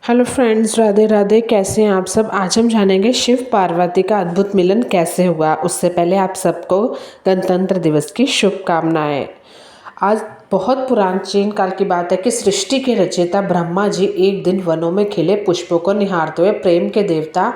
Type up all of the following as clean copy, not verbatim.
Hello friends, Radhe Radhe. कैसे हैं आप सब। आज हम जानेंगे शिव पार्वती का अद्भुत मिलन कैसे हुआ। उससे पहले आप सबको गणतंत्र दिवस की शुभकामनाएं। आज बहुत प्राचीन काल की बात है कि सृष्टि के रचयिता ब्रह्मा जी एक दिन वनों में खिले पुष्पों को निहारते हुए प्रेम के देवता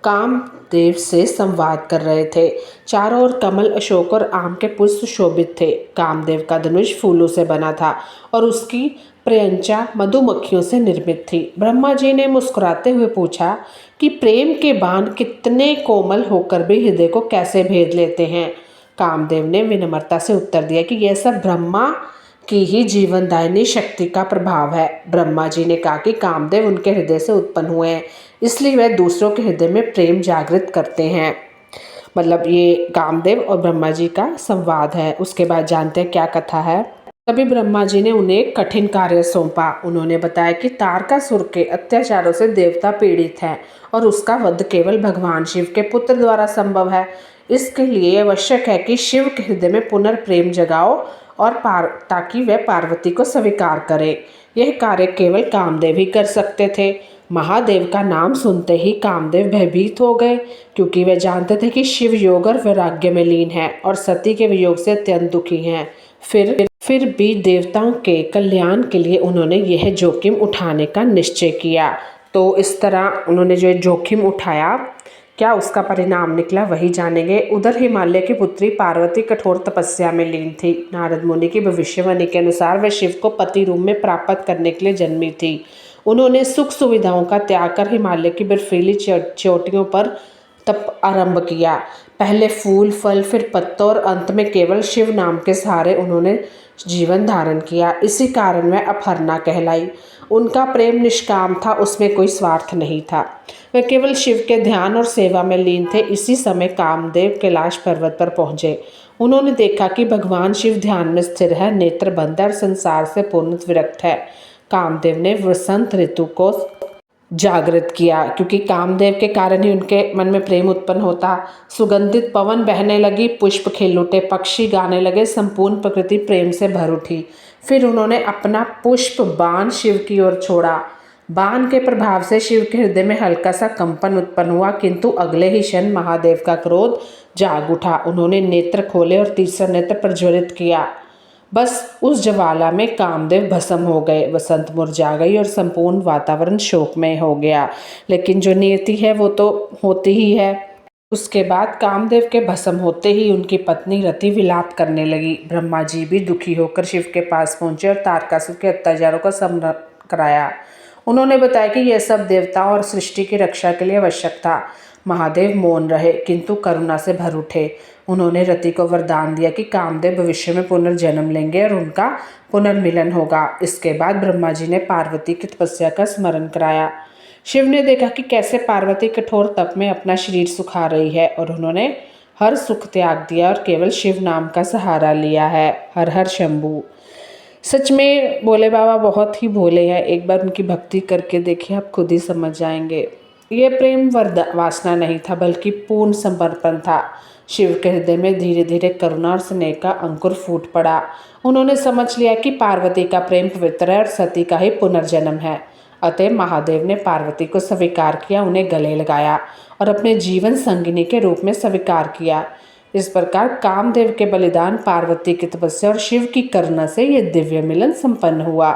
कामदेव से संवाद कर रहे थे। चारों ओर कमल, अशोक और आम के पुष्प शोभित थे। कामदेव का धनुष फूलों से बना था और उसकी पर्यंचा मधुमक्खियों से निर्मित थी। ब्रह्मा जी ने मुस्कुराते हुए पूछा कि प्रेम के बाण कितने कोमल होकर भी हृदय को कैसे भेद लेते हैं। कामदेव ने विनम्रता से उत्तर दिया कि यह सब ब्रह्मा की ही जीवनदायिनी शक्ति का प्रभाव है। ब्रह्मा जी ने कहा कि कामदेव उनके हृदय से उत्पन्न हुए हैं, इसलिए वह दूसरों के हृदय में प्रेम जागृत करते हैं। मतलब ये कामदेव और ब्रह्मा जी का संवाद है। उसके बाद जानते हैं क्या कथा है। तभी ब्रह्मा जी ने उन्हें एक कठिन कार्य सौंपा। उन्होंने बताया कि तारकासुर के अत्याचारों से देवता पीड़ित हैं और उसका वध केवल भगवान शिव के पुत्र द्वारा संभव है। इसके लिए आवश्यक है कि शिव के हृदय में पुनर्प्रेम जगाओ और ताकि वह पार्वती को स्वीकार करे। यह कार्य केवल कामदेव ही कर सकते थे। महादेव का नाम सुनते ही कामदेव भयभीत हो गए, क्योंकि वे जानते थे कि शिव योग और वैराग्य में लीन है और सती के वियोग से अत्यंत दुखी हैं। फिर भी देवताओं के कल्याण के लिए उन्होंने यह जोखिम उठाने का निश्चय किया। तो इस तरह उन्होंने जो जोखिम उठाया, क्या उसका परिणाम निकला वही जानेंगे। उधर हिमालय की पुत्री पार्वती कठोर तपस्या में लीन थी। नारद मुनि की भविष्यवाणी के अनुसार वह शिव को पति रूप में प्राप्त करने के लिए जन्मी थी। उन्होंने सुख सुविधाओं का त्याग कर हिमालय की बर्फीली चोटियों पर तप आरंभ किया। पहले फूल, फल, फिर पत्तों और अंत में केवल शिव नाम के सहारे उन्होंने जीवन धारण किया। इसी कारण वह अपर्णा कहलाई। उनका प्रेम निष्काम था, उसमें कोई स्वार्थ नहीं था। वे केवल शिव के ध्यान और सेवा में लीन थे। इसी समय कामदेव कैलाश पर्वत पर पहुंचे। उन्होंने देखा कि भगवान शिव ध्यान में स्थिर है, नेत्र बंद है और संसार से पूर्ण विरक्त है। कामदेव ने वसंत ऋतु को जागृत किया, क्योंकि कामदेव के कारण ही उनके मन में प्रेम उत्पन्न होता। सुगंधित पवन बहने लगी, पुष्प खिल उठे, पक्षी गाने लगे, संपूर्ण प्रकृति प्रेम से भर उठी। फिर उन्होंने अपना पुष्प बाण शिव की ओर छोड़ा। बाण के प्रभाव से शिव के हृदय में हल्का सा कंपन उत्पन्न हुआ, किंतु अगले ही क्षण महादेव का क्रोध जाग उठा। उन्होंने नेत्र खोले और तीसरा नेत्र प्रज्वलित किया। बस उस ज्वाला में कामदेव भस्म हो गए। वसंत मुरझा गई और संपूर्ण वातावरण शोकमय हो गया। लेकिन जो नियति है वो तो होती ही है। उसके बाद कामदेव के भस्म होते ही उनकी पत्नी रति विलाप करने लगी। ब्रह्मा जी भी दुखी होकर शिव के पास पहुंचे और तारकासुर के अत्याचारों का स्मरण कराया। उन्होंने बताया कि यह सब देवताओं और सृष्टि की रक्षा के लिए आवश्यक था। महादेव मौन रहे, किंतु करुणा से भर उठे। उन्होंने रति को वरदान दिया कि कामदेव भविष्य में पुनर्जन्म लेंगे और उनका पुनर्मिलन होगा। इसके बाद ब्रह्मा जी ने पार्वती की तपस्या का स्मरण कराया। शिव ने देखा कि कैसे पार्वती कठोर तप में अपना शरीर सुखा रही है और उन्होंने हर सुख त्याग दिया और केवल शिव नाम का सहारा लिया है। हर हर शंभू। सच में भोले बाबा बहुत ही भोले हैं। एक बार उनकी भक्ति करके देखिए, आप खुद ही समझ जाएंगे। ये प्रेम वासना नहीं था, बल्कि पूर्ण समर्पण था। शिव के हृदय में धीरे धीरे करुणा और स्नेह का अंकुर फूट पड़ा। उन्होंने समझ लिया कि पार्वती का प्रेम पवित्र है और सती का ही पुनर्जन्म है। अतः महादेव ने पार्वती को स्वीकार किया, उन्हें गले लगाया और अपने जीवन संगिनी के रूप में स्वीकार किया। इस प्रकार कामदेव के बलिदान, पार्वती की तपस्या और शिव की करुणा से यह दिव्य मिलन संपन्न हुआ,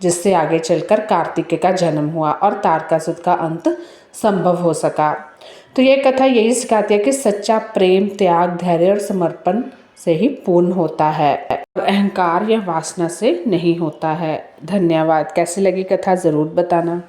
जिससे आगे चलकर कार्तिकेय का जन्म हुआ और तारकासुर का अंत संभव हो सका। तो यह कथा यही सिखाती है कि सच्चा प्रेम त्याग, धैर्य और समर्पण से ही पूर्ण होता है, अहंकार या वासना से नहीं होता है। धन्यवाद। कैसी लगी कथा ज़रूर बताना।